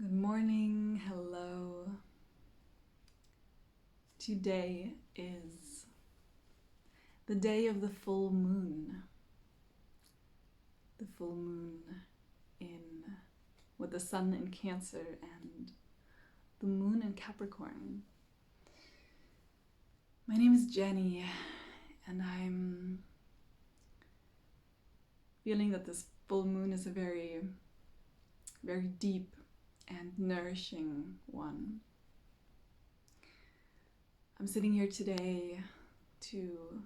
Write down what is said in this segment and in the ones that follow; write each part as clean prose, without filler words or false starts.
Good morning, hello. Today is the day of the full moon. The full moon with the sun in Cancer and the moon in Capricorn. My name is Jenny, and I'm feeling that this full moon is a very, very deep and nourishing one. I'm sitting here today to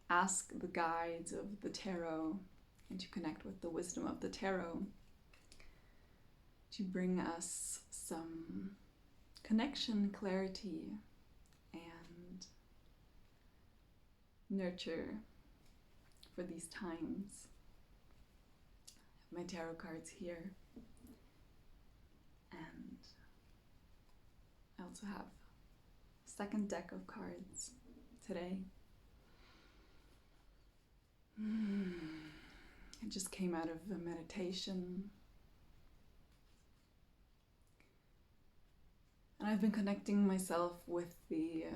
ask the guides of the tarot and to connect with the wisdom of the tarot to bring us some connection, clarity, and nurture for these times. I have my tarot cards here, and I also have a second deck of cards today. I just came out of a meditation, and I've been connecting myself with the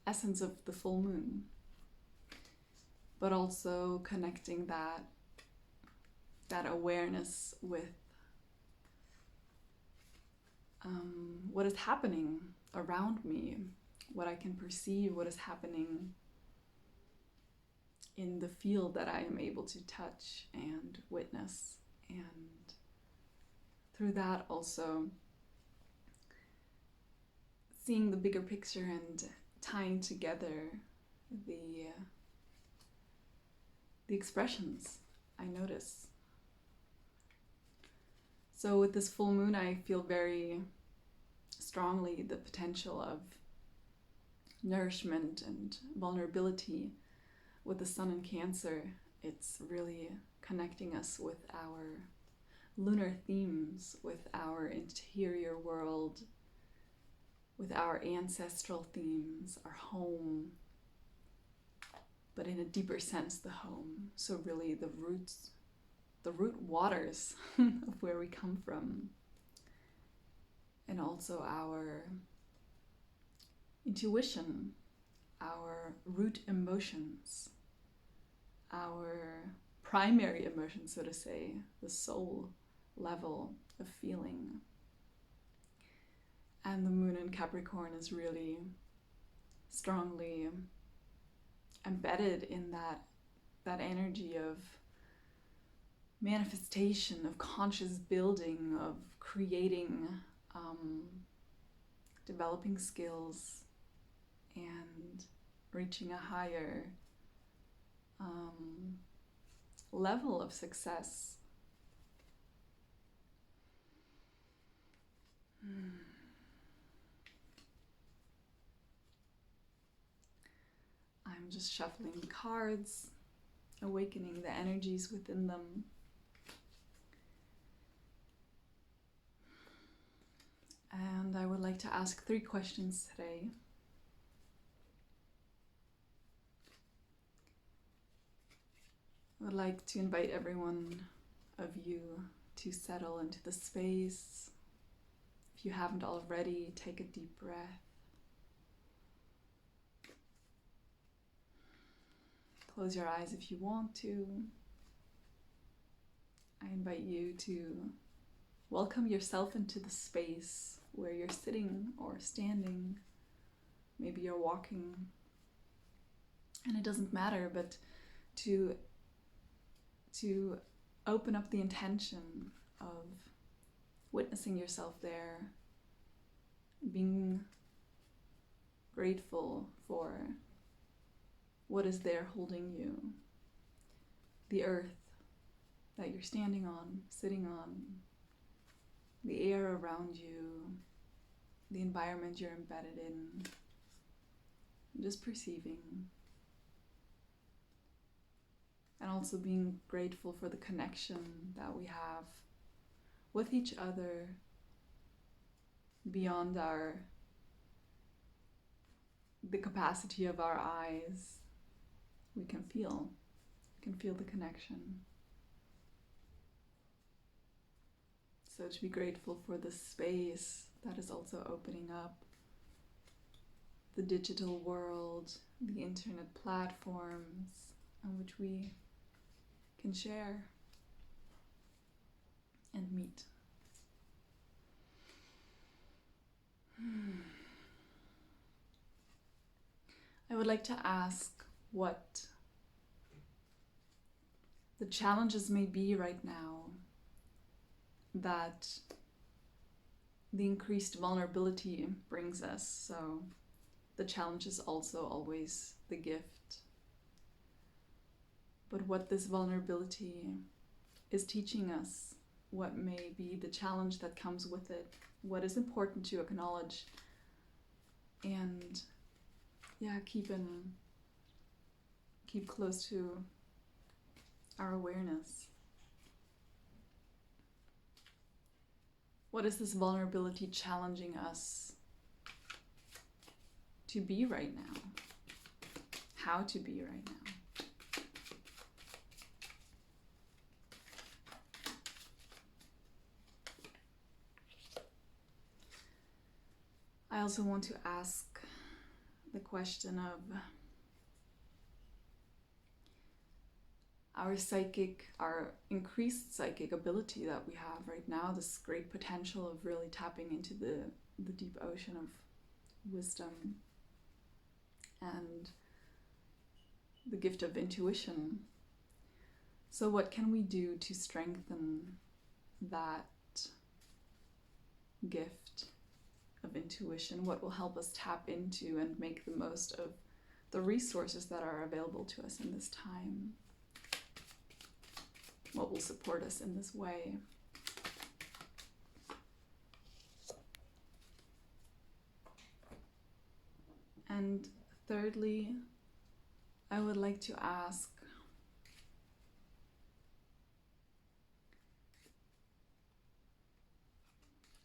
essence of the full moon, but also connecting that awareness with what is happening around me, what I can perceive, what is happening in the field that I am able to touch and witness, and through that also seeing the bigger picture and tying together the expressions I notice. So with this full moon, I feel very strongly the potential of nourishment and vulnerability. With the sun in Cancer, it's really connecting us with our lunar themes, with our interior world, with our ancestral themes, our home, but in a deeper sense, the home. So really the roots, the root waters of where we come from, and also our intuition, our root emotions, our primary emotions, so to say, the soul level of feeling. And the moon in Capricorn is really strongly embedded in that energy of manifestation, of conscious building, of creating, developing skills, and reaching a higher level of success. I'm just shuffling the cards, awakening the energies within them. And I would like to ask 3 questions today. I would like to invite everyone of you to settle into the space. If you haven't already, take a deep breath. Close your eyes if you want to. I invite you to welcome yourself into the space where you're sitting or standing. Maybe you're walking, and it doesn't matter, but to open up the intention of witnessing yourself there, being grateful for what is there holding you, the earth that you're standing on, sitting on, the air around you, the environment you're embedded in, just perceiving. And also being grateful for the connection that we have with each other beyond the capacity of our eyes. We can feel the connection. So to be grateful for the space that is also opening up, the digital world, the internet platforms on which we can share and meet. I would like to ask what the challenges may be right now that the increased vulnerability brings us. So the challenge is also always the gift. But what this vulnerability is teaching us, what may be the challenge that comes with it, what is important to acknowledge, and keep close to our awareness. What is this vulnerability challenging us to be right now? How to be right now? I also want to ask the question of our increased psychic ability that we have right now, this great potential of really tapping into the deep ocean of wisdom and the gift of intuition. So what can we do to strengthen that gift of intuition? What will help us tap into and make the most of the resources that are available to us in this time? What will support us in this way? And thirdly, I would like to ask,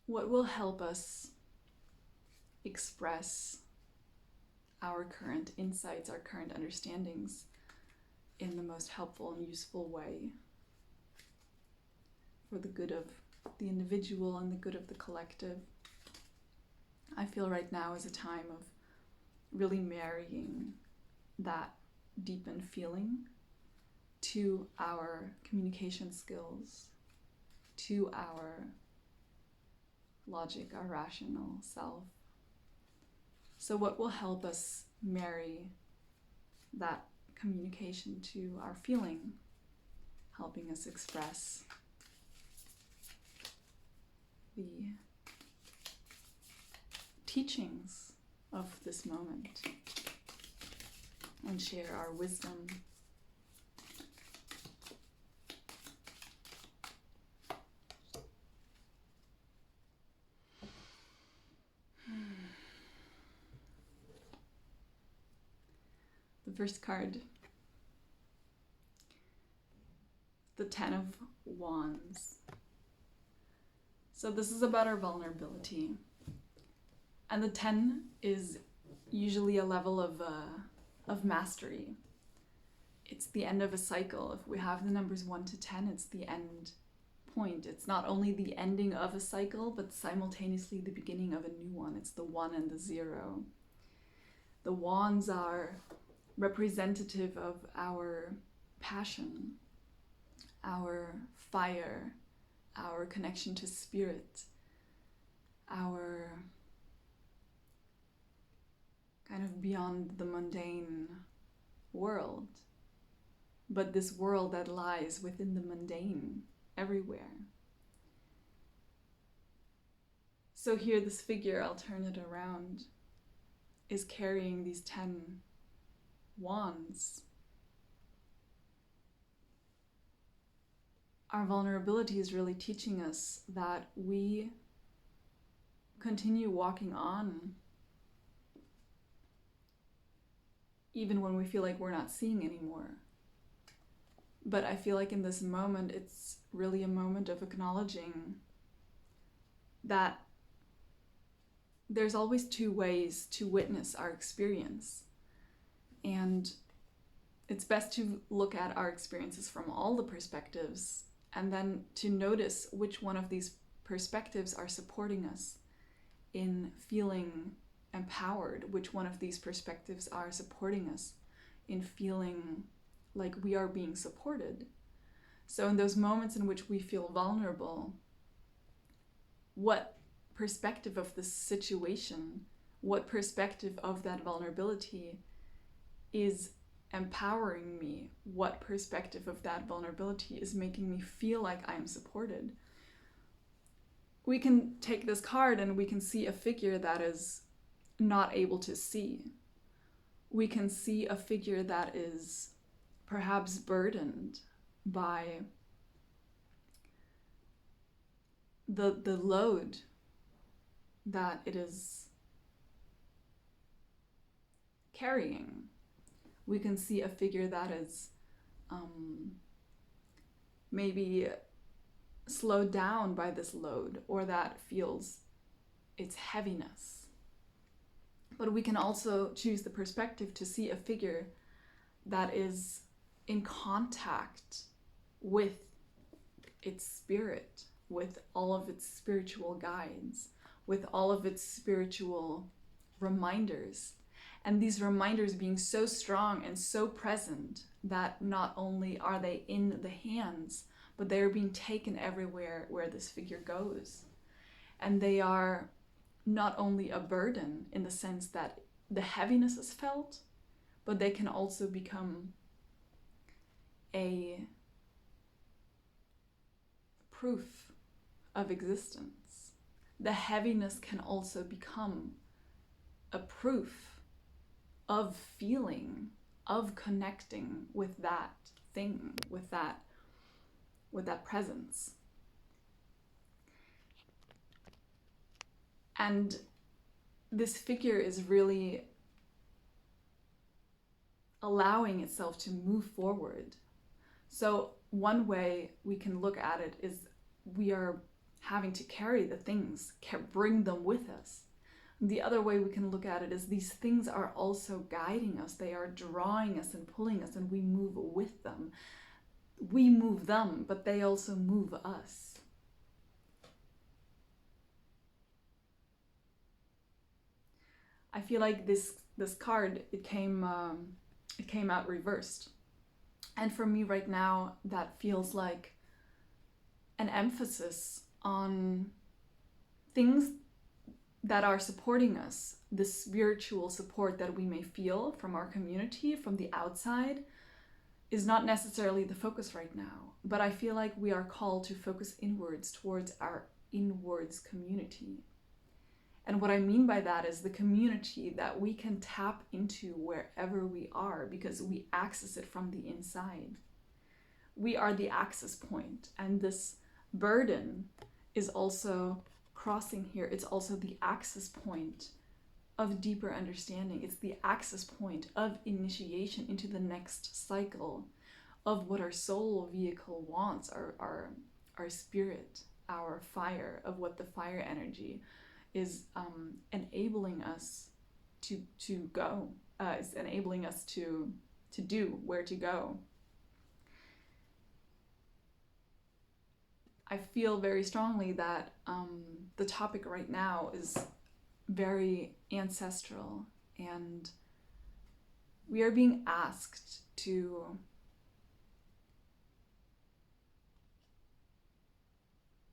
what will help us express our current insights, our current understandings in the most helpful and useful way for the good of the individual and the good of the collective? I feel right now is a time of really marrying that deepened feeling to our communication skills, to our logic, our rational self. So what will help us marry that communication to our feeling, helping us express the teachings of this moment and share our wisdom. The first card, the Ten of Wands. So this is about our vulnerability. And the 10 is usually a level of mastery. It's the end of a cycle. If we have the numbers 1 to 10, it's the end point. It's not only the ending of a cycle, but simultaneously the beginning of a new one. It's the 1 and the 0. The wands are representative of our passion, our fire, our connection to spirit, our kind of beyond the mundane world, but this world that lies within the mundane everywhere. So here this figure, I'll turn it around, is carrying these 10 wands. Our vulnerability is really teaching us that we continue walking on even when we feel like we're not seeing anymore. But I feel like in this moment, it's really a moment of acknowledging that there's always two ways to witness our experience. And it's best to look at our experiences from all the perspectives and then to notice which one of these perspectives are supporting us in feeling empowered, which one of these perspectives are supporting us in feeling like we are being supported. So in those moments in which we feel vulnerable, what perspective of the situation, what perspective of that vulnerability is empowering me? What perspective of that vulnerability is making me feel like I am supported? We can take this card and we can see a figure that is not able to see. We can see a figure that is perhaps burdened by the load that it is carrying. We can see a figure that is maybe slowed down by this load, or that feels its heaviness. But we can also choose the perspective to see a figure that is in contact with its spirit, with all of its spiritual guides, with all of its spiritual reminders. And these reminders being so strong and so present that not only are they in the hands, but they are being taken everywhere where this figure goes. And they are not only a burden in the sense that the heaviness is felt, but they can also become a proof of existence. The heaviness can also become a proof of feeling, of connecting with that thing, with that presence. And this figure is really allowing itself to move forward. So one way we can look at it is we are having to carry the things, bring them with us. The other way we can look at it is these things are also guiding us. They are drawing us and pulling us, and we move with them. We move them, but they also move us. I feel like this card, it came out reversed. And for me right now, that feels like an emphasis on things that are supporting us, the spiritual support that we may feel from our community, from the outside, is not necessarily the focus right now. But I feel like we are called to focus inwards towards our inwards community. And what I mean by that is the community that we can tap into wherever we are, because we access it from the inside. We are the access point, and this burden is also crossing here. It's also the access point of deeper understanding. It's the access point of initiation into the next cycle of what our soul vehicle wants, our spirit, our fire, of what the fire energy is enabling us to go, is enabling us to do, where to go. I feel very strongly that the topic right now is very ancestral, and we are being asked to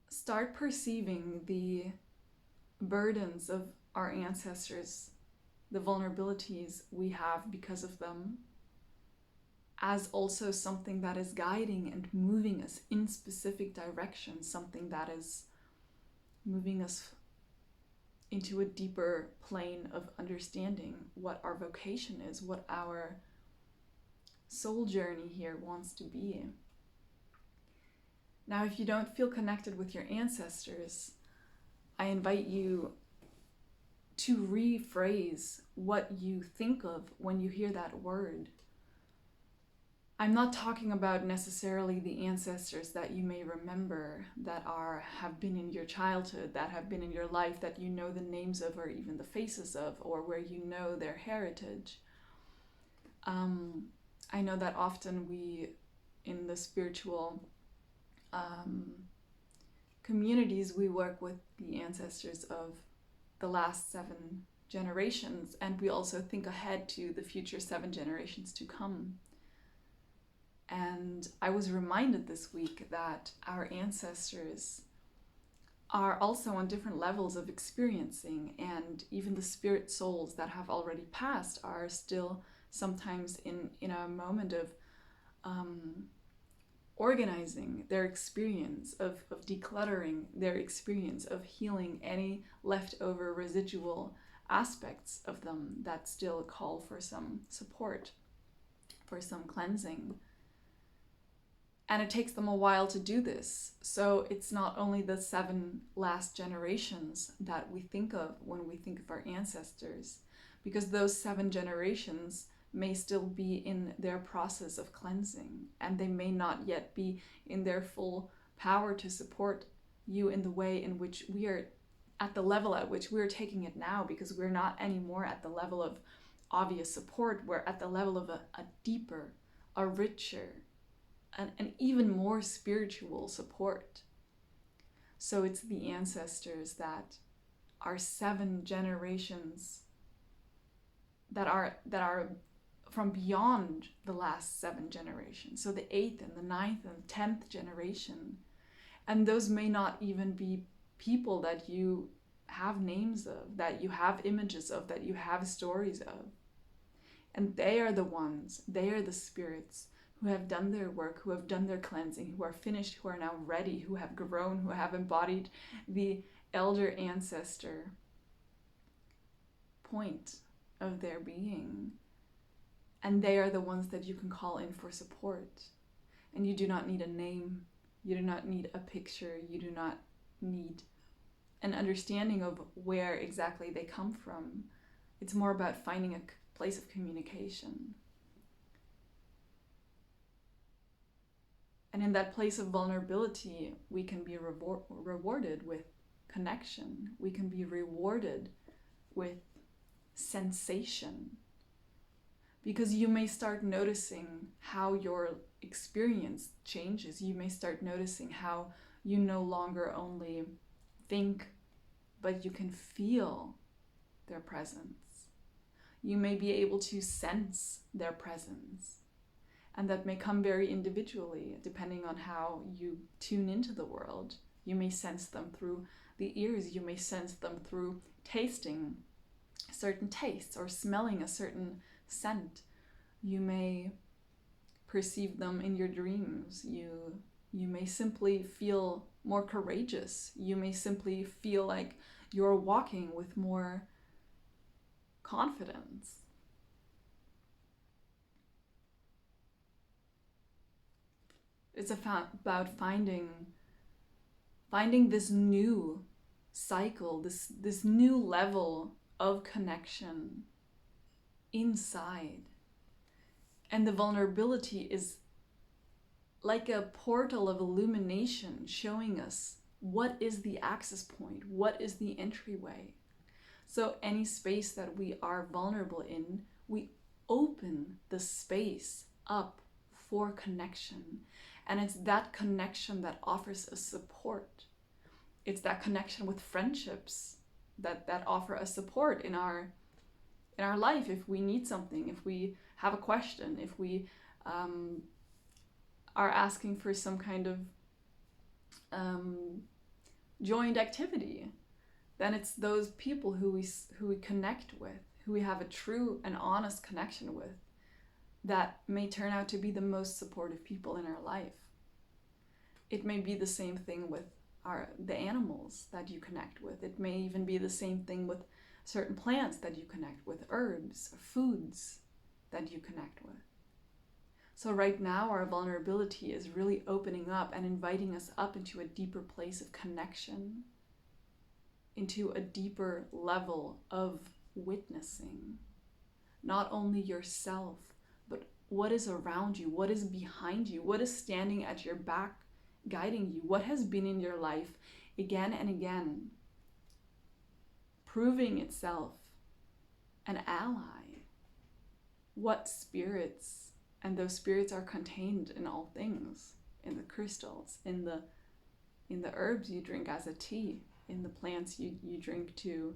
start perceiving the burdens of our ancestors, the vulnerabilities we have because of them, as also something that is guiding and moving us in specific directions, something that is moving us into a deeper plane of understanding what our vocation is, what our soul journey here wants to be. Now, if you don't feel connected with your ancestors, I invite you to rephrase what you think of when you hear that word. I'm not talking about necessarily the ancestors that you may remember, that have been in your childhood, that have been in your life, that you know the names of, or even the faces of, or where you know their heritage. I know that often we, in the spiritual communities, we work with the ancestors of the last 7 generations, and we also think ahead to the future 7 generations to come. And I was reminded this week that our ancestors are also on different levels of experiencing, and even the spirit souls that have already passed are still sometimes in a moment of organizing their experience, of decluttering their experience, of healing any leftover residual aspects of them that still call for some support, for some cleansing. And it takes them a while to do this. So it's not only the 7 last generations that we think of when we think of our ancestors, because those 7 generations may still be in their process of cleansing, and they may not yet be in their full power to support you in the way in which we are, at the level at which we're taking it now, because we're not anymore at the level of obvious support. We're at the level of a deeper, a richer, an even more spiritual support. So it's the ancestors that are 7 generations that are from beyond the last 7 generations. So the 8th and the 9th and 10th generation. And those may not even be people that you have names of, that you have images of, that you have stories of. And they are the ones, they are the spirits who have done their work, who have done their cleansing, who are finished, who are now ready, who have grown, who have embodied the elder ancestor point of their being. And they are the ones that you can call in for support. And you do not need a name, you do not need a picture, you do not need an understanding of where exactly they come from. It's more about finding a place of communication. And in that place of vulnerability, we can be rewarded with connection. We can be rewarded with sensation. Because you may start noticing how your experience changes. You may start noticing how you no longer only think, but you can feel their presence. You may be able to sense their presence. And that may come very individually, depending on how you tune into the world. You may sense them through the ears. You may sense them through tasting certain tastes or smelling a certain scent. You may perceive them in your dreams. You may simply feel more courageous. You may simply feel like you're walking with more confidence. It's about finding this new cycle, this new level of connection inside. And the vulnerability is like a portal of illumination showing us what is the access point, what is the entryway. So any space that we are vulnerable in, we open the space up for connection. And it's that connection that offers us support. It's that connection with friendships that offer us support in our life. If we need something, if we have a question, if we are asking for some kind of joined activity, then it's those people who we connect with, who we have a true and honest connection with, that may turn out to be the most supportive people in our life. It may be the same thing with the animals that you connect with. It may even be the same thing with certain plants that you connect with, herbs, foods that you connect with. So right now our vulnerability is really opening up and inviting us up into a deeper place of connection, into a deeper level of witnessing, not only yourself, but what is around you, what is behind you, what is standing at your back, guiding you, what has been in your life again and again, proving itself an ally. What spirits, and those spirits are contained in all things, in the crystals, in the in the herbs you drink as a tea, in the plants you drink to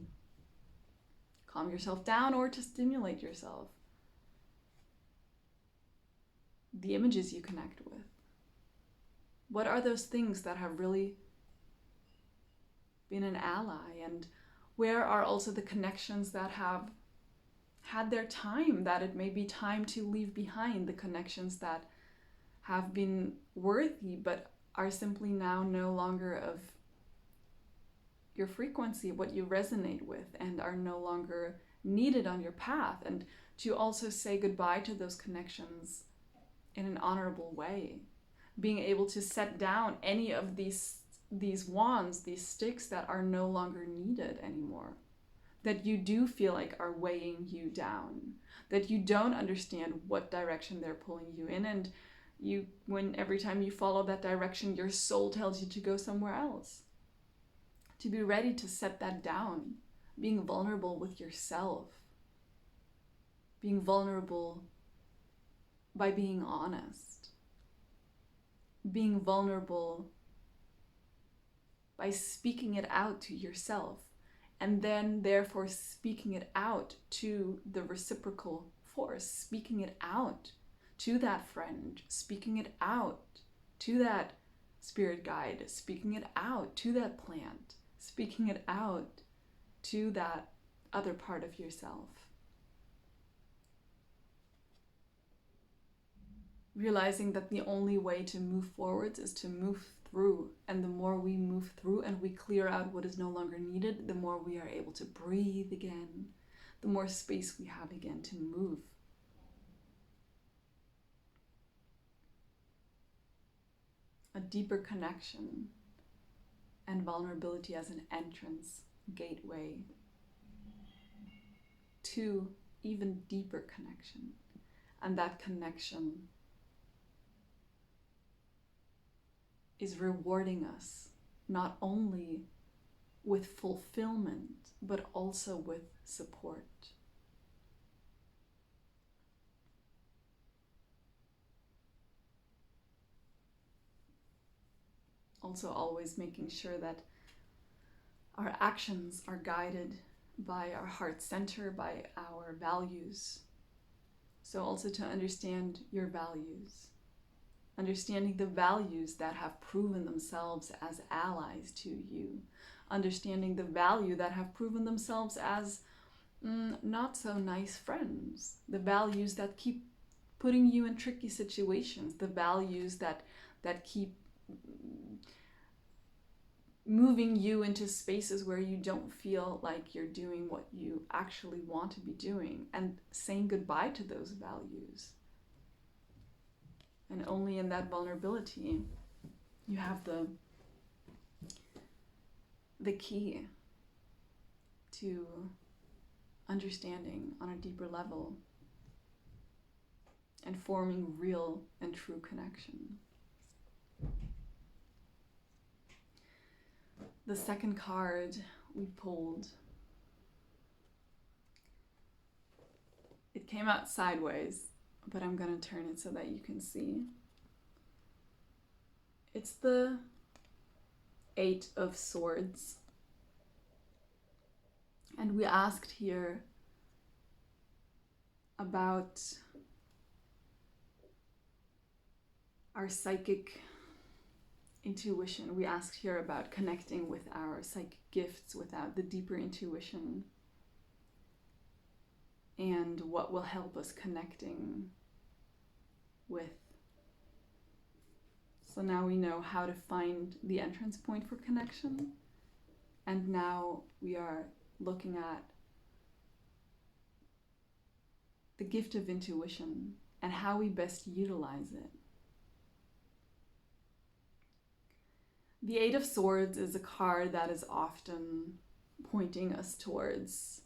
calm yourself down or to stimulate yourself. The images you connect with. What are those things that have really been an ally? And where are also the connections that have had their time, that it may be time to leave behind, the connections that have been worthy but are simply now no longer of your frequency, what you resonate with, and are no longer needed on your path. And to also say goodbye to those connections in an honorable way. Being able to set down any of these wands, these sticks that are no longer needed anymore, that you do feel like are weighing you down, that you don't understand what direction they're pulling you in, and when every time you follow that direction, your soul tells you to go somewhere else. To be ready to set that down, being vulnerable with yourself, being vulnerable by being honest, being vulnerable by speaking it out to yourself, and then therefore speaking it out to the reciprocal force, speaking it out to that friend, speaking it out to that spirit guide, speaking it out to that plant, speaking it out to that other part of yourself. Realizing that the only way to move forwards is to move through, and the more we move through and we clear out what is no longer needed, the more we are able to breathe again, the more space we have again to move. A deeper connection and vulnerability as an entrance, gateway to even deeper connection. And that connection is rewarding us not only with fulfillment, but also with support. Also always making sure that our actions are guided by our heart center, by our values. So also to understand your values. Understanding the values that have proven themselves as allies to you. Understanding the value that have proven themselves as not so nice friends. The values that keep putting you in tricky situations. The values that keep moving you into spaces where you don't feel like you're doing what you actually want to be doing. And saying goodbye to those values. And only in that vulnerability, you have the key to understanding on a deeper level and forming real and true connection. The second card we pulled, it came out sideways, but I'm going to turn it so that you can see. It's the 8 of Swords. And we asked here about our psychic intuition. We asked here about connecting with our psychic gifts, without the deeper intuition, and what will help us connecting with. So now we know how to find the entrance point for connection, and now we are looking at the gift of intuition and how we best utilize it. The 8 of Swords is a card that is often pointing us towards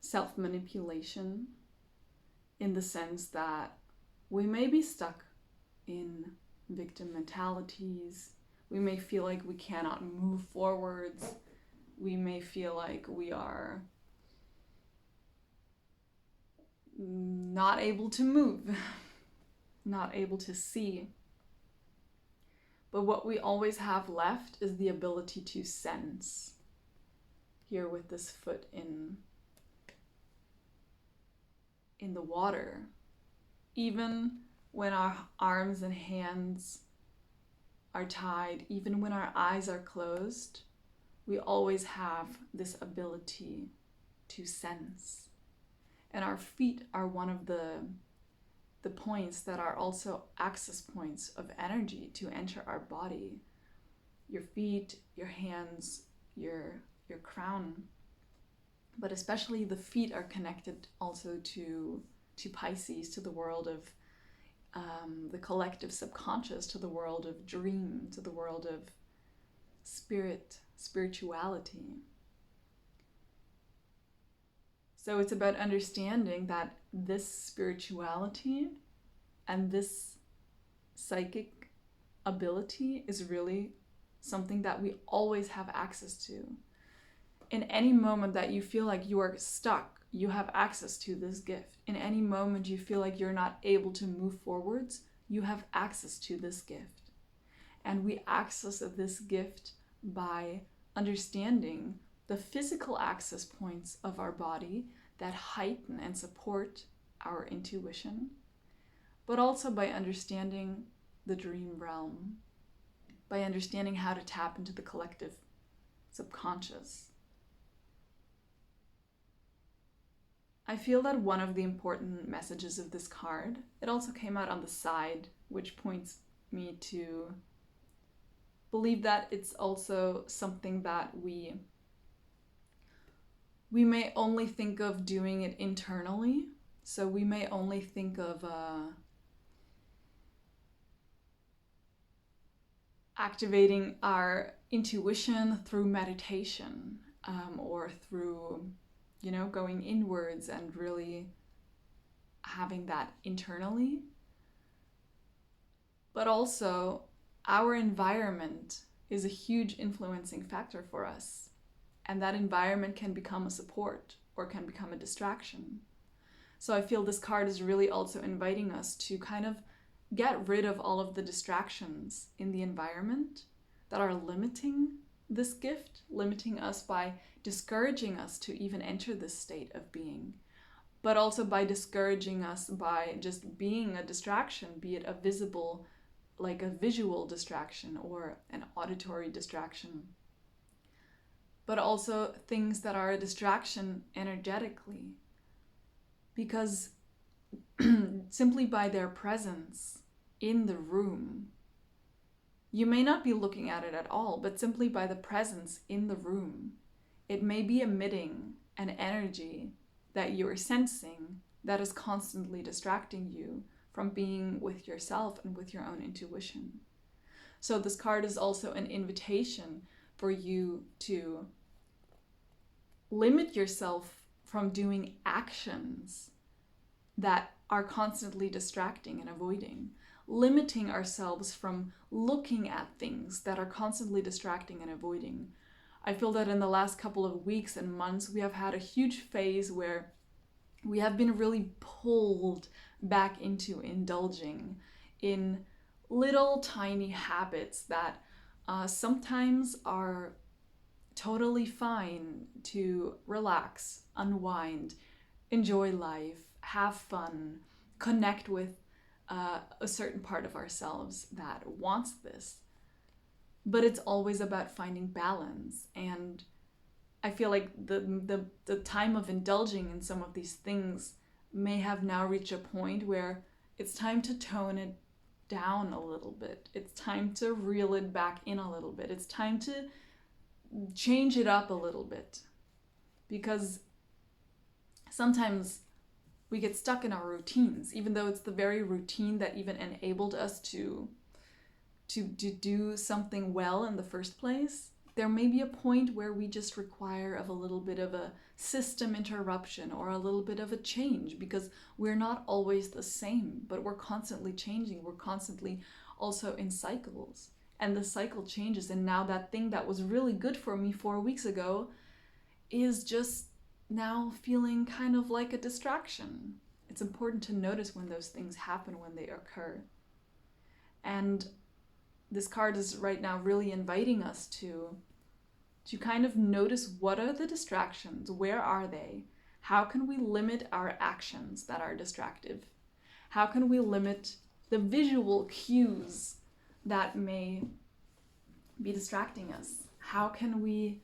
self-manipulation, in the sense that we may be stuck in victim mentalities. We may feel like we cannot move forwards. We may feel like we are not able to move, not able to see. But what we always have left is the ability to sense. Here with this foot in the water, even when our arms and hands are tied, even when our eyes are closed, we always have this ability to sense. And our feet are one of the points that are also access points of energy to enter our body. Your feet, your hands, your crown. But especially the feet are connected also to Pisces, to the world of the collective subconscious, to the world of dream, to the world of spirituality. So it's about understanding that this spirituality and this psychic ability is really something that we always have access to. In any moment that you feel like you are stuck, you have access to this gift. In any moment you feel like you're not able to move forwards, you have access to this gift. And we access this gift by understanding the physical access points of our body that heighten and support our intuition, but also by understanding the dream realm, by understanding how to tap into the collective subconscious. I feel that one of the important messages of this card, it also came out on the side, which points me to believe that it's also something that we may only think of doing it internally. So we may only think of activating our intuition through meditation, or through, going inwards and really having that internally. But also, our environment is a huge influencing factor for us. And that environment can become a support or can become a distraction. So I feel this card is really also inviting us to kind of get rid of all of the distractions in the environment that are limiting this gift, limiting us by discouraging us to even enter this state of being, but also by discouraging us by just being a distraction, be it a visible, like a visual distraction or an auditory distraction, but also things that are a distraction energetically, because simply by their presence in the room, you may not be looking at it at all, but simply by the presence in the room, it may be emitting an energy that you are sensing that is constantly distracting you from being with yourself and with your own intuition. So this card is also an invitation for you to limit yourself from doing actions that are constantly distracting and avoiding, limiting ourselves from looking at things that are constantly distracting and avoiding. I feel that in the last couple of weeks and months, we have had a huge phase where we have been really pulled back into indulging in little tiny habits that sometimes are totally fine to relax, unwind, enjoy life, have fun, connect with a certain part of ourselves that wants this. But it's always about finding balance. And I feel like the time of indulging in some of these things may have now reached a point where it's time to tone it down a little bit. It's time to reel it back in a little bit. It's time to change it up a little bit, because sometimes we get stuck in our routines, even though it's the very routine that even enabled us to do something well in the first place. There may be a point where we just require of a little bit of a system interruption or a little bit of a change, because we're not always the same, but we're constantly changing. We're constantly also in cycles, and the cycle changes. And now that thing that was really good for me 4 weeks ago is just now feeling kind of like a distraction. It's important to notice when those things happen, when they occur. And this card is right now really inviting us to kind of notice, what are the distractions? Where are they? How can we limit our actions that are distractive? How can we limit the visual cues that may be distracting us? How can we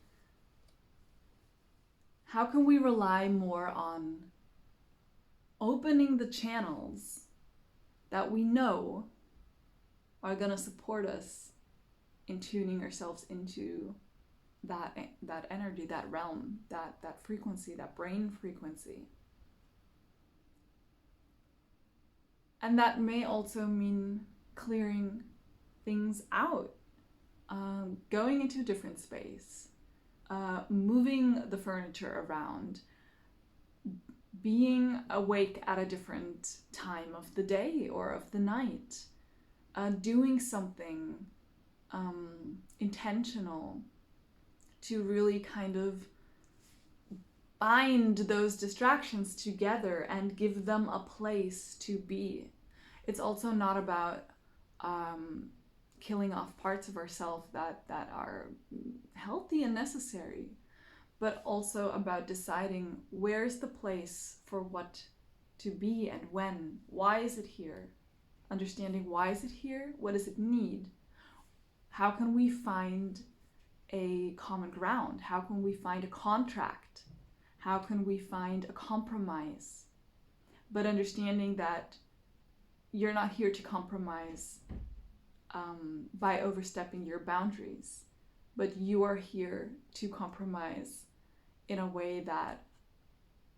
rely more on opening the channels that we know are going to support us in tuning ourselves into that energy, that realm, that frequency, that brain frequency? And that may also mean clearing things out, going into a different space, moving the furniture around, being awake at a different time of the day or of the night, doing something intentional to really kind of bind those distractions together and give them a place to be. It's also not about killing off parts of ourselves that are healthy and necessary, but also about deciding where's the place for what to be and when. Why is it here? Understanding why is it here? What does it need? How can we find a common ground? How can we find a contract? How can we find a compromise? But understanding that you're not here to compromise by overstepping your boundaries, but you are here to compromise in a way that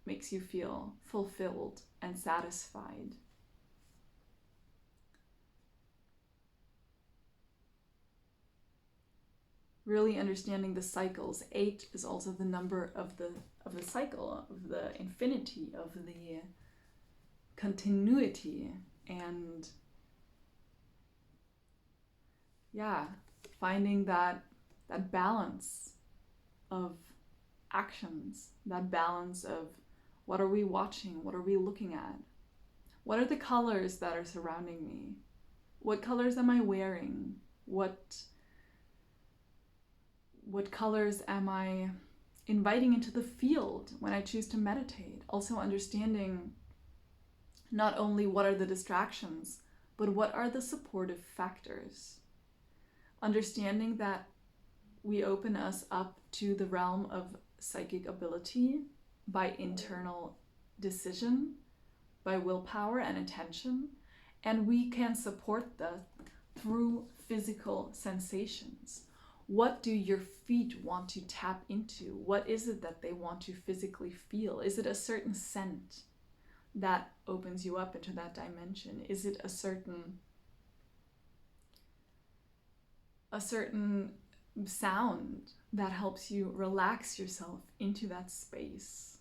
makes you feel fulfilled and satisfied. Really understanding the cycles. 8 is also the number of the cycle, of the infinity, of the continuity, and finding that balance of actions, that balance of what are we watching, what are we looking at, what are the colors that are surrounding me, what colors am I wearing, what colors am I inviting into the field when I choose to meditate. Also understanding not only what are the distractions, but what are the supportive factors. Understanding that we open us up to the realm of psychic ability by internal decision, by willpower and attention, and we can support that through physical sensations. What do your feet want to tap into? What is it that they want to physically feel? Is it a certain scent that opens you up into that dimension? Is it a certain sound that helps you relax yourself into that space?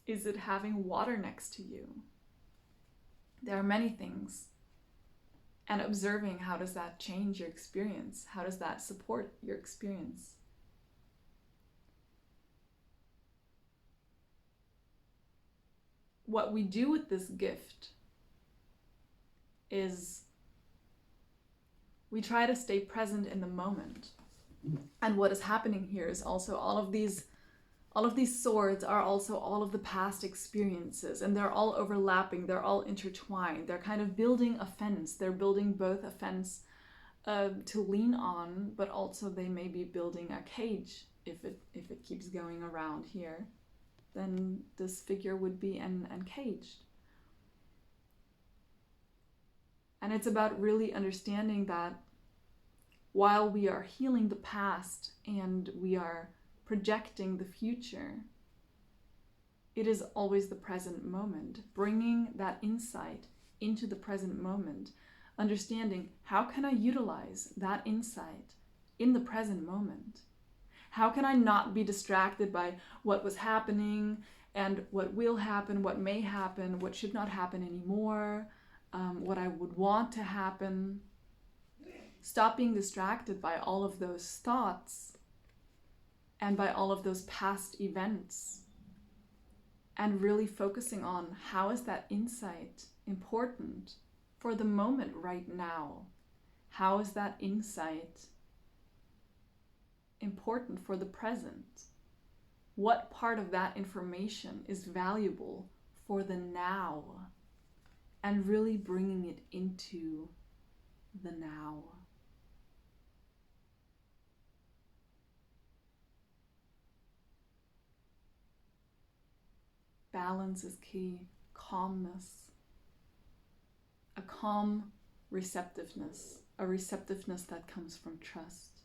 Is it having water next to you? There are many things. And observing, how does that change your experience? How does that support your experience? What we do with this gift is we try to stay present in the moment. And what is happening here is also all of these swords are also all of the past experiences, and they're all overlapping, they're all intertwined. They're kind of building a fence. They're building both a fence to lean on, but also they may be building a cage. If it keeps going around here, then this figure would be encaged. And it's about really understanding that while we are healing the past and we are projecting the future, it is always the present moment, bringing that insight into the present moment, understanding how can I utilize that insight in the present moment? How can I not be distracted by what was happening and what will happen, what may happen, what should not happen anymore, what I would want to happen? Stop being distracted by all of those thoughts and by all of those past events, and really focusing on how is that insight important for the moment right now? How is that insight important for the present? What part of that information is valuable for the now? And really bringing it into the now. Balance is key. Calmness. A calm receptiveness. A receptiveness that comes from trust.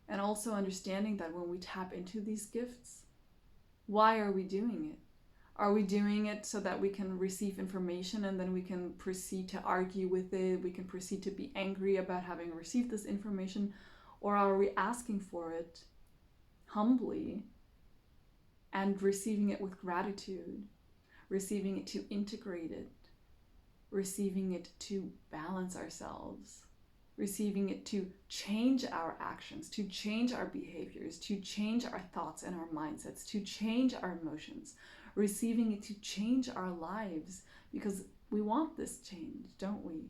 And also understanding that when we tap into these gifts, why are we doing it? Are we doing it so that we can receive information and then we can proceed to argue with it? We can proceed to be angry about having received this information? Or are we asking for it humbly and receiving it with gratitude, receiving it to integrate it, receiving it to balance ourselves, receiving it to change our actions, to change our behaviors, to change our thoughts and our mindsets, to change our emotions, receiving it to change our lives, because we want this change, don't we?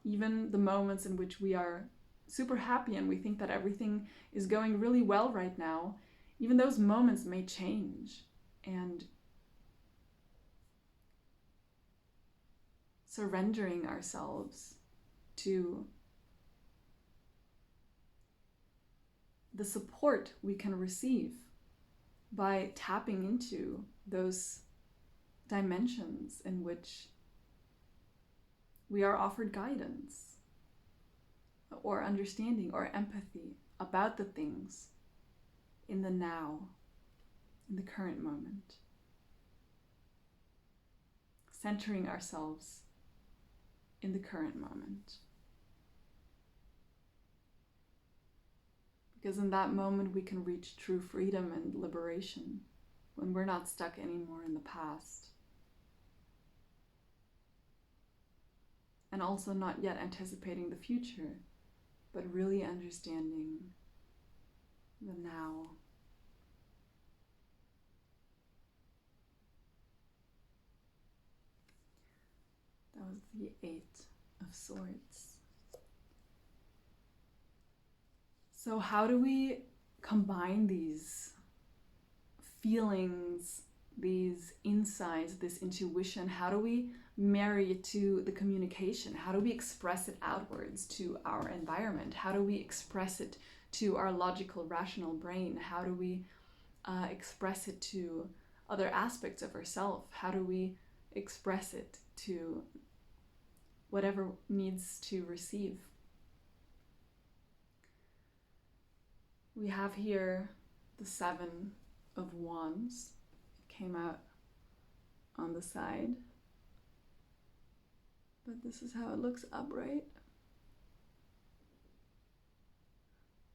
Even the moments in which we are super happy and we think that everything is going really well right now, even those moments may change. And surrendering ourselves to the support we can receive by tapping into those dimensions in which we are offered guidance or understanding or empathy about the things in the now, in the current moment. Centering ourselves in the current moment. Because in that moment we can reach true freedom and liberation when we're not stuck anymore in the past. And also not yet anticipating the future, but really understanding the now. That was the 8 of Swords. So how do we combine these feelings, these insights, this intuition? How do we marry it to the communication? How do we express it outwards to our environment? How do we express it to our logical, rational brain? How do we express it to other aspects of ourselves? How do we express it to whatever needs to receive? We have here the 7 of Wands. It came out on the side. But this is how it looks upright.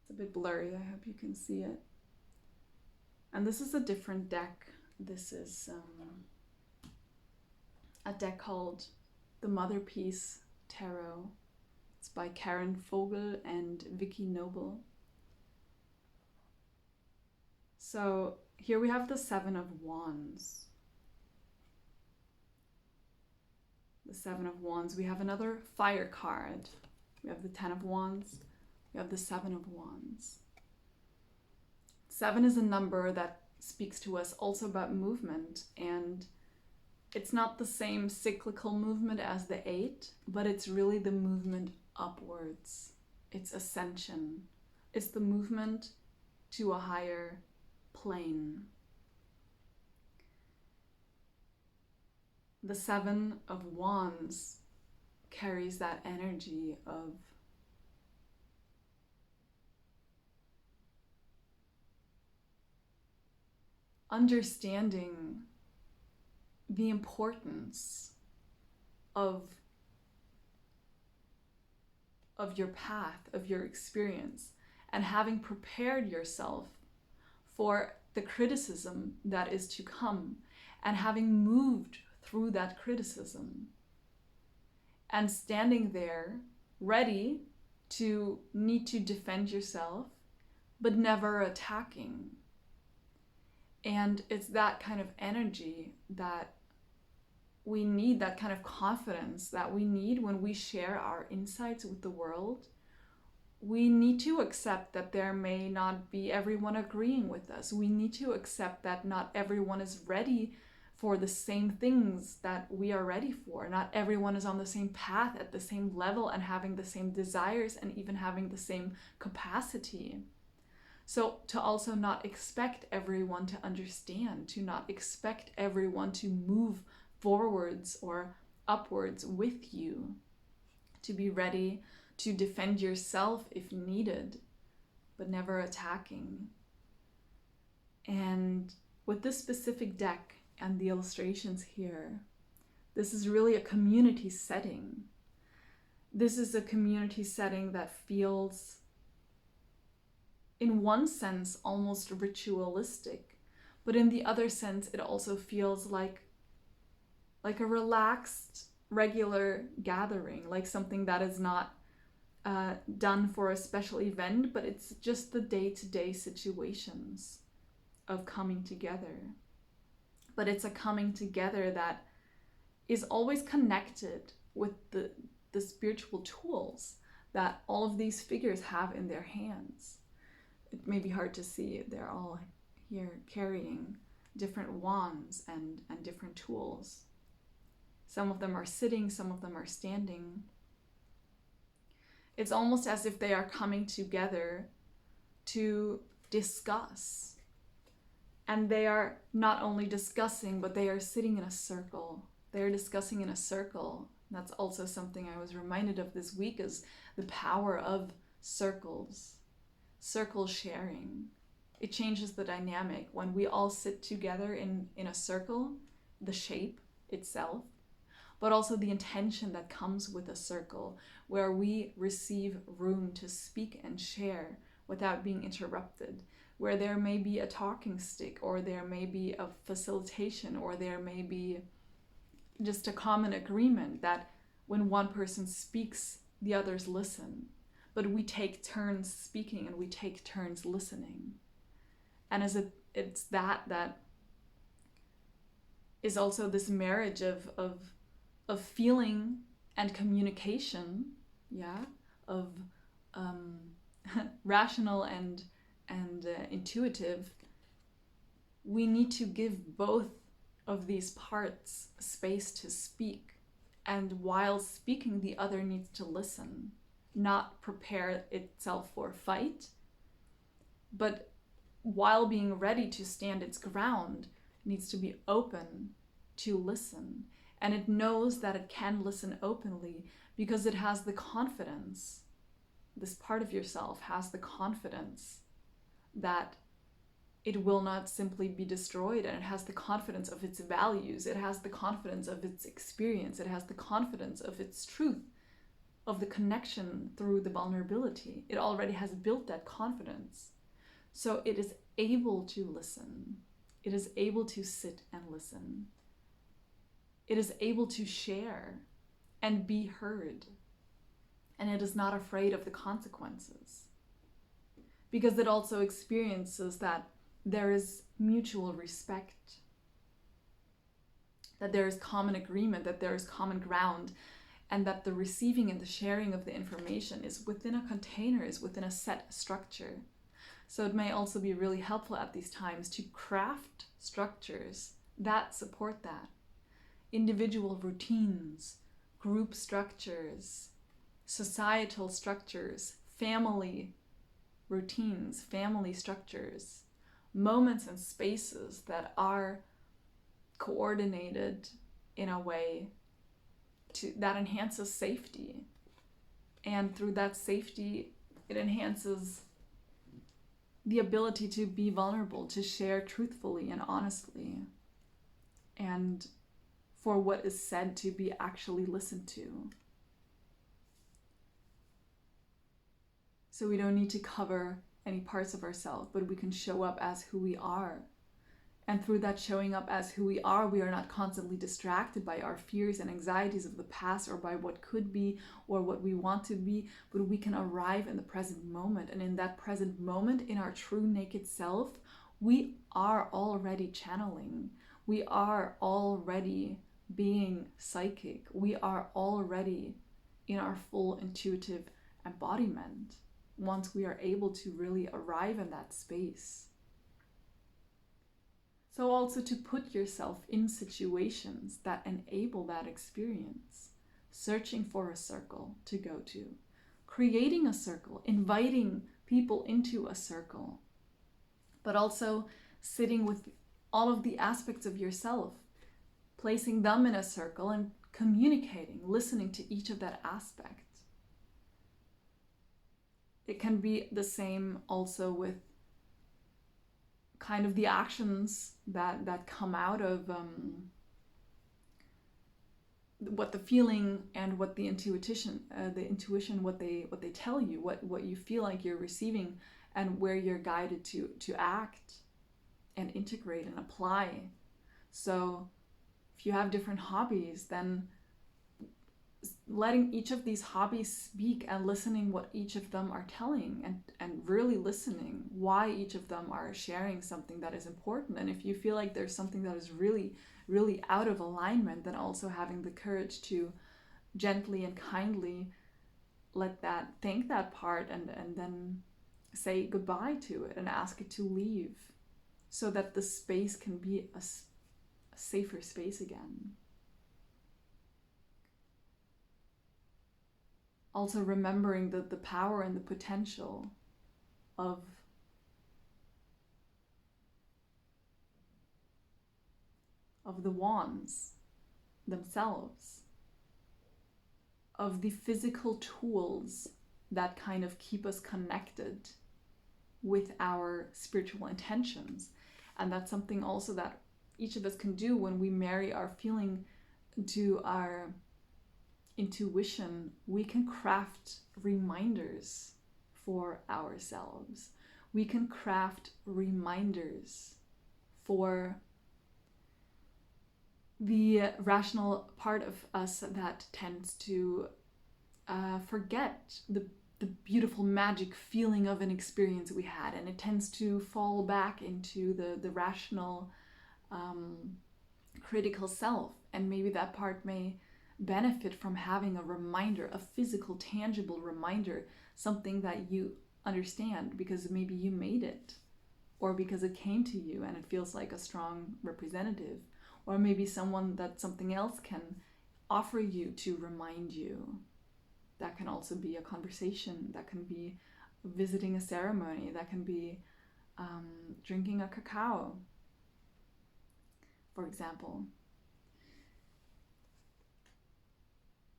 It's a bit blurry, I hope you can see it. And this is a different deck. This is a deck called the Mother Peace Tarot. It's by Karen Vogel and Vicky Noble. So here we have the 7 of Wands. The 7 of Wands. We have another fire card. We have the 10 of Wands. We have the 7 of Wands. 7 is a number that speaks to us also about movement, and it's not the same cyclical movement as the 8, but it's really the movement upwards. It's ascension. It's the movement to a higher plane. The 7 of Wands carries that energy of understanding the importance of your path, of your experience, and having prepared yourself for the criticism that is to come, and having moved through that criticism, and standing there ready to need to defend yourself, but never attacking. And it's that kind of energy that we need that kind of confidence that we need when we share our insights with the world. We need to accept that there may not be everyone agreeing with us. We need to accept that not everyone is ready for the same things that we are ready for. Not everyone is on the same path at the same level and having the same desires and even having the same capacity. So to also not expect everyone to understand, to not expect everyone to move forwards or upwards with you, to be ready to defend yourself if needed, but never attacking. And with this specific deck and the illustrations here, this is really a community setting. This is a community setting that feels, in one sense, almost ritualistic, but in the other sense, it also feels like a relaxed, regular gathering, like something that is not done for a special event, but it's just the day-to-day situations of coming together. But it's a coming together that is always connected with the spiritual tools that all of these figures have in their hands. It may be hard to see, they're all here carrying different wands and different tools. Some of them are sitting, some of them are standing. It's almost as if they are coming together to discuss. And they are not only discussing, but they are sitting in a circle. They are discussing in a circle. That's also something I was reminded of this week, is the power of circles. Circle sharing. It changes the dynamic. When we all sit together in a circle, the shape itself, but also the intention that comes with a circle, where we receive room to speak and share without being interrupted, where there may be a talking stick, or there may be a facilitation, or there may be just a common agreement that when one person speaks, the others listen. But we take turns speaking and we take turns listening. And it's that is also this marriage of feeling and communication, of rational and intuitive. We need to give both of these parts space to speak, and while speaking, the other needs to listen, not prepare itself for fight, but while being ready to stand its ground, needs to be open to listen. And it knows that it can listen openly because it has the confidence. This part of yourself has the confidence that it will not simply be destroyed, and it has the confidence of its values. It has the confidence of its experience. It has the confidence of its truth, of the connection through the vulnerability. It already has built that confidence. So it is able to listen. It is able to sit and listen. It is able to share and be heard. And it is not afraid of the consequences. Because it also experiences that there is mutual respect, that there is common agreement, that there is common ground, and that the receiving and the sharing of the information is within a container, is within a set structure. So it may also be really helpful at these times to craft structures that support that. Individual routines, group structures, societal structures, family routines, family structures, moments and spaces that are coordinated in a way that enhances safety. And through that safety, it enhances the ability to be vulnerable, to share truthfully and honestly, and for what is said to be actually listened to. So we don't need to cover any parts of ourselves, but we can show up as who we are. And through that showing up as who we are not constantly distracted by our fears and anxieties of the past, or by what could be or what we want to be, but we can arrive in the present moment. And in that present moment, in our true naked self, we are already channeling. We are already being psychic. We are already in our full intuitive embodiment once we are able to really arrive in that space. So also to put yourself in situations that enable that experience, searching for a circle to go to, creating a circle, inviting people into a circle, but also sitting with all of the aspects of yourself, placing them in a circle and communicating, listening to each of that aspect. It can be the same also with kind of the actions that come out of what the feeling and what the intuition, what they tell you, what you feel like you're receiving, and where you're guided to act and integrate and apply. So if you have different hobbies, then letting each of these hobbies speak and listening what each of them are telling, and really listening why each of them are sharing something that is important. And if you feel like there's something that is really, really out of alignment, then also having the courage to gently and kindly thank that part and then say goodbye to it and ask it to leave, so that the space can be a safer space again. Also remembering the power and the potential of the wands themselves, of the physical tools that kind of keep us connected with our spiritual intentions. And that's something also that each of us can do when we marry our feeling to our intuition. We can craft reminders for ourselves. We can craft reminders for the rational part of us that tends to forget the beautiful magic feeling of an experience we had, and it tends to fall back into the rational critical self. And maybe that part may benefit from having a reminder, a physical, tangible reminder, something that you understand because maybe you made it, or because it came to you and it feels like a strong representative, or maybe something else can offer you to remind you. That can also be a conversation, that can be visiting a ceremony, that can be drinking a cacao, for example.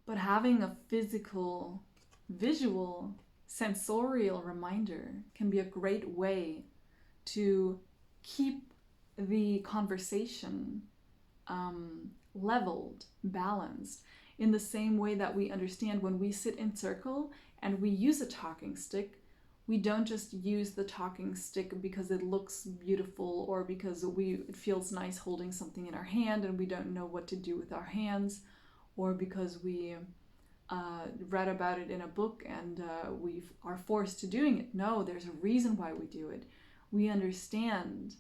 But having a physical, visual, sensorial reminder can be a great way to keep the conversation leveled, balanced, in the same way that we understand when we sit in circle and we use a talking stick, we don't just use the talking stick because it looks beautiful or because it feels nice holding something in our hand and we don't know what to do with our hands, or because we read about it in a book and we are forced to doing it. No, there's a reason why we do it. We understand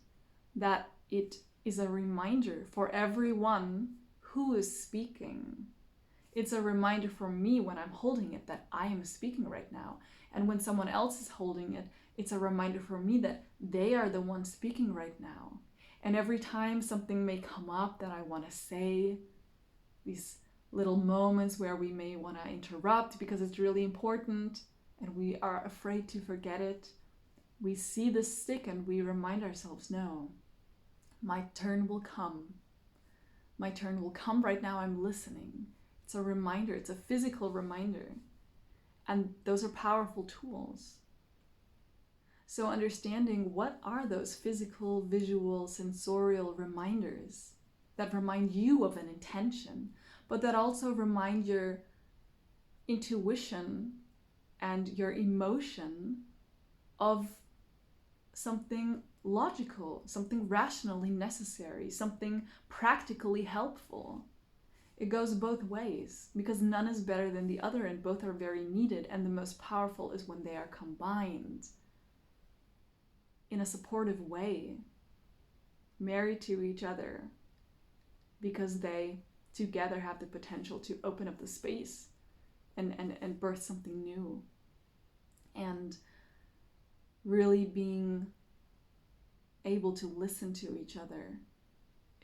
that it is a reminder for everyone who is speaking. It's a reminder for me when I'm holding it that I am speaking right now. And when someone else is holding it, it's a reminder for me that they are the one speaking right now. And every time something may come up that I want to say, these little moments where we may want to interrupt because it's really important and we are afraid to forget it, we see the stick and we remind ourselves, no, my turn will come. My turn will come right now, I'm listening. It's a reminder, it's a physical reminder. And those are powerful tools. So understanding what are those physical, visual, sensorial reminders that remind you of an intention, but that also remind your intuition and your emotion of something logical, something rationally necessary, something practically helpful. It goes both ways because none is better than the other and both are very needed, and the most powerful is when they are combined in a supportive way, married to each other, because they together have the potential to open up the space and birth something new. And really being able to listen to each other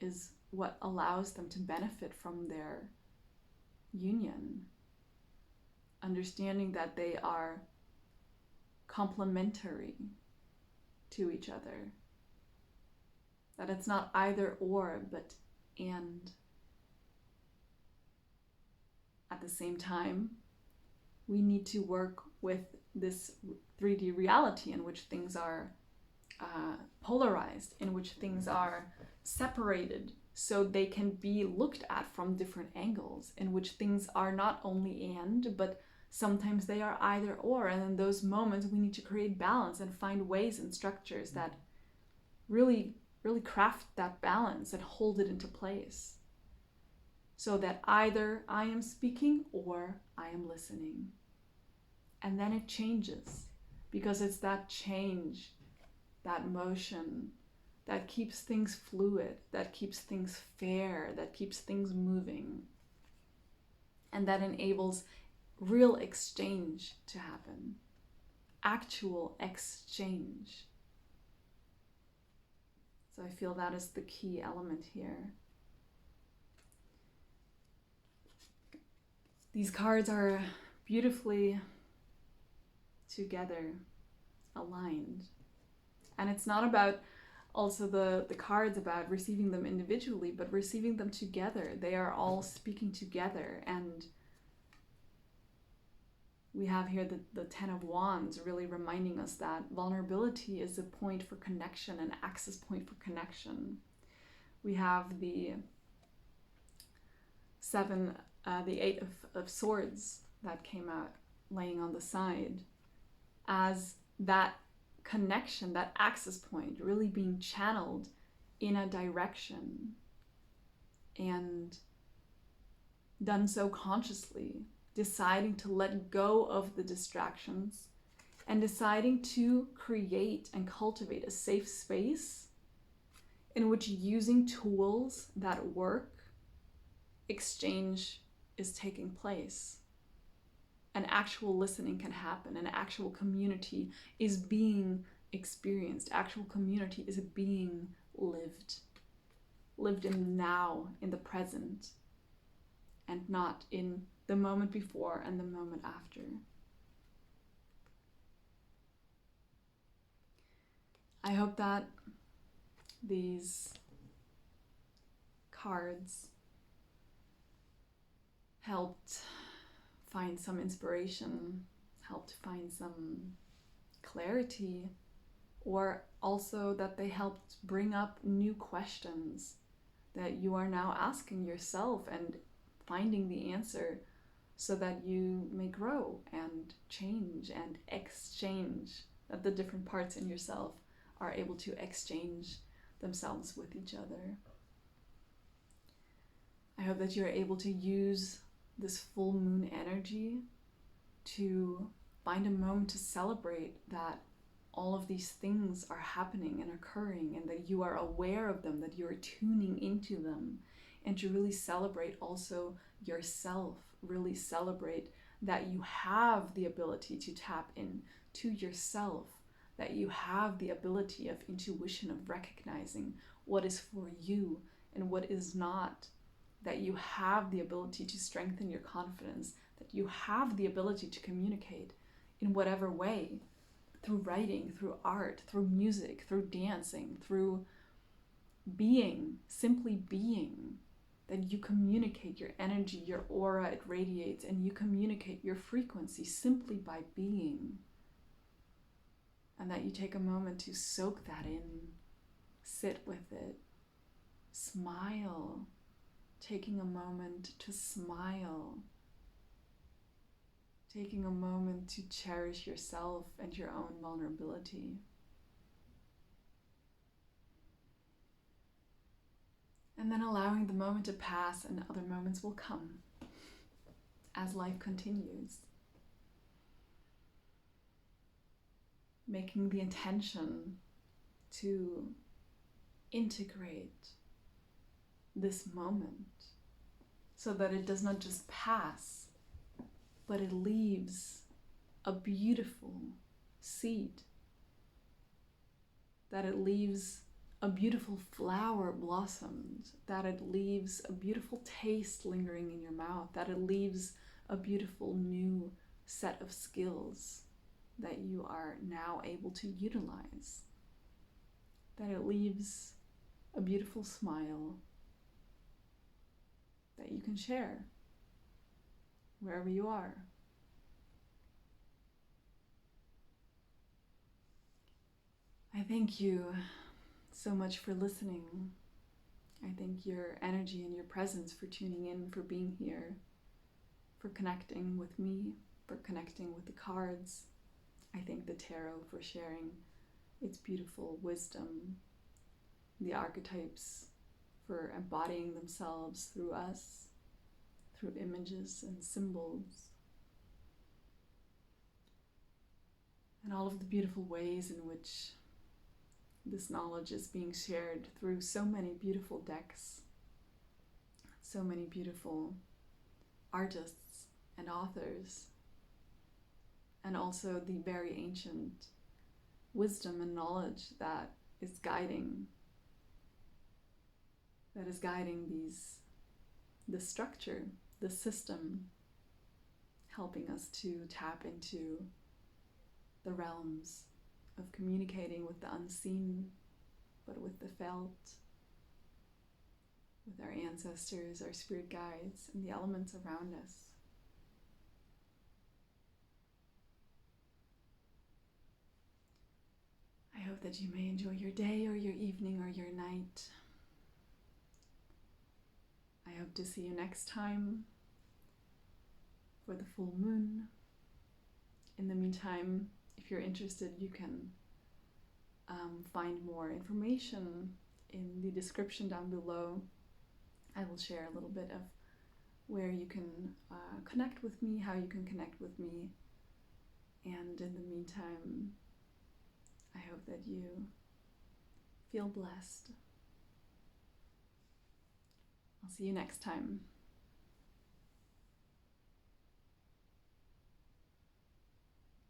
is what allows them to benefit from their union. Understanding that they are complementary to each other. That it's not either or, but and. At the same time, we need to work with this 3D reality in which things are polarized, in which things are separated so they can be looked at from different angles, in which things are not only and, but sometimes they are either or. And in those moments, we need to create balance and find ways and structures that really craft that balance and hold it into place. So that either I am speaking or I am listening. And then it changes, because it's that change, that motion, that keeps things fluid, that keeps things fair, that keeps things moving. And that enables real exchange to happen. Actual exchange. So I feel that is the key element here. These cards are beautifully together, aligned. And it's not about also the cards about receiving them individually, but receiving them together. They are all speaking together. And we have here the Ten of Wands really reminding us that vulnerability is a point for connection, an access point for connection. We have the Eight of Swords that came out laying on the side as that connection, that access point really being channeled in a direction and done so consciously, deciding to let go of the distractions and deciding to create and cultivate a safe space in which, using tools that work, exchange is taking place. An actual listening can happen. An actual community is being experienced. Actual community is being lived. Lived in now, in the present, and not in the moment before and the moment after. I hope that these cards helped find some inspiration, helped find some clarity, or also that they helped bring up new questions that you are now asking yourself and finding the answer so that you may grow and change and exchange, that the different parts in yourself are able to exchange themselves with each other. I hope that you're able to use this full moon energy to find a moment to celebrate that all of these things are happening and occurring, and that you are aware of them, that you're tuning into them, and to really celebrate also yourself, really celebrate that you have the ability to tap in to yourself, that you have the ability of intuition, of recognizing what is for you and what is not, that you have the ability to strengthen your confidence, that you have the ability to communicate in whatever way, through writing, through art, through music, through dancing, through being, simply being, that you communicate your energy, your aura, it radiates, and you communicate your frequency simply by being. And that you take a moment to soak that in, sit with it, smile, taking a moment to smile, taking a moment to cherish yourself and your own vulnerability. And then allowing the moment to pass, and other moments will come as life continues. Making the intention to integrate this moment so that it does not just pass, but it leaves a beautiful seed, that it leaves a beautiful flower blossomed, that it leaves a beautiful taste lingering in your mouth, that it leaves a beautiful new set of skills that you are now able to utilize, that it leaves a beautiful smile that you can share wherever you are. I thank you so much for listening. I thank your energy and your presence for tuning in, for being here, for connecting with me, for connecting with the cards. I thank the tarot for sharing its beautiful wisdom, the archetypes for embodying themselves through us, through images and symbols, and all of the beautiful ways in which this knowledge is being shared through so many beautiful decks, so many beautiful artists and authors, and also the very ancient wisdom and knowledge that is guiding the structure, the system, helping us to tap into the realms of communicating with the unseen, but with the felt, with our ancestors, our spirit guides, and the elements around us. I hope that you may enjoy your day or your evening or your night. I hope to see you next time for the full moon. In the meantime, if you're interested, you can find more information in the description down below. I will share a little bit of where you can connect with me, how you can connect with me. And in the meantime, I hope that you feel blessed. I'll see you next time.